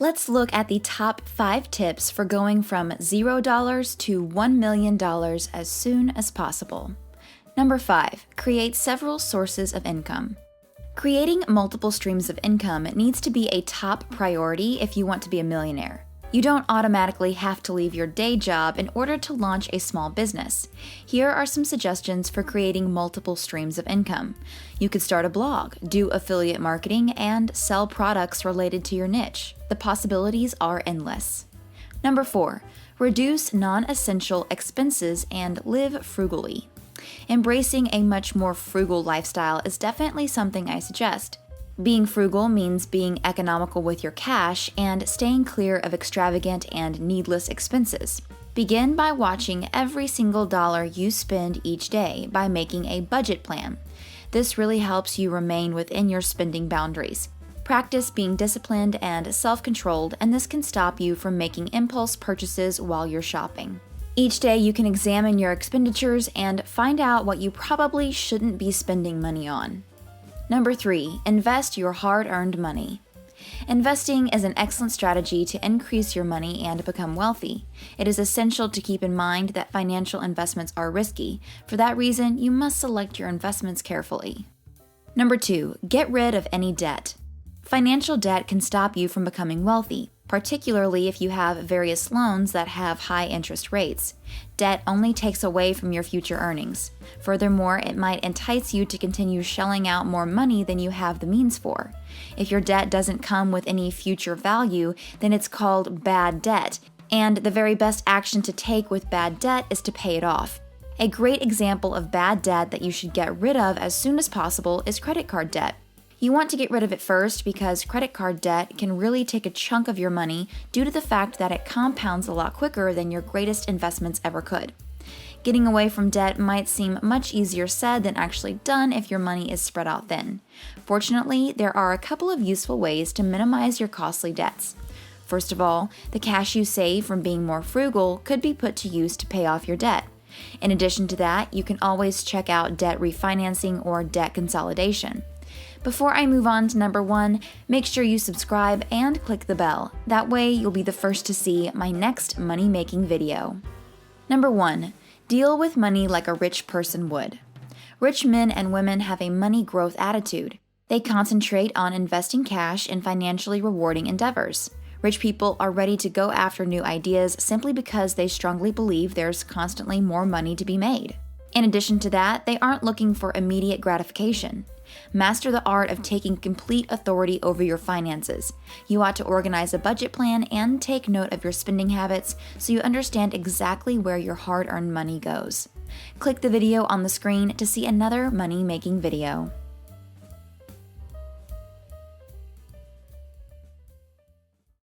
Let's look at the top 5 tips for going from $0 to $1 million as soon as possible. Number 5, create several sources of income. Creating multiple streams of income needs to be a top priority if you want to be a millionaire. You don't automatically have to leave your day job in order to launch a small business. Here are some suggestions for creating multiple streams of income. You could start a blog, do affiliate marketing, and sell products related to your niche. The possibilities are endless. Number 4, reduce non-essential expenses and live frugally. Embracing a much more frugal lifestyle is definitely something I suggest. Being frugal means being economical with your cash and staying clear of extravagant and needless expenses. Begin by watching every single dollar you spend each day by making a budget plan. This really helps you remain within your spending boundaries. Practice being disciplined and self-controlled, and this can stop you from making impulse purchases while you're shopping. Each day you can examine your expenditures and find out what you probably shouldn't be spending money on. Number 3, invest your hard-earned money. Investing is an excellent strategy to increase your money and become wealthy. It is essential to keep in mind that financial investments are risky. For that reason, you must select your investments carefully. Number 2, get rid of any debt. Financial debt can stop you from becoming wealthy, particularly if you have various loans that have high interest rates. Debt only takes away from your future earnings. Furthermore, it might entice you to continue shelling out more money than you have the means for. If your debt doesn't come with any future value, then it's called bad debt, and the very best action to take with bad debt is to pay it off. A great example of bad debt that you should get rid of as soon as possible is credit card debt. You want to get rid of it first because credit card debt can really take a chunk of your money due to the fact that it compounds a lot quicker than your greatest investments ever could. Getting away from debt might seem much easier said than actually done if your money is spread out thin. Fortunately, there are a couple of useful ways to minimize your costly debts. First of all, the cash you save from being more frugal could be put to use to pay off your debt. In addition to that, you can always check out debt refinancing or debt consolidation. Before I move on to number 1, make sure you subscribe and click the bell. That way you'll be the first to see my next money-making video. Number 1, deal with money like a rich person would. Rich men and women have a money growth attitude. They concentrate on investing cash in financially rewarding endeavors. Rich people are ready to go after new ideas simply because they strongly believe there's constantly more money to be made. In addition to that, they aren't looking for immediate gratification. Master the art of taking complete authority over your finances. You ought to organize a budget plan and take note of your spending habits so you understand exactly where your hard-earned money goes. Click the video on the screen to see another money-making video.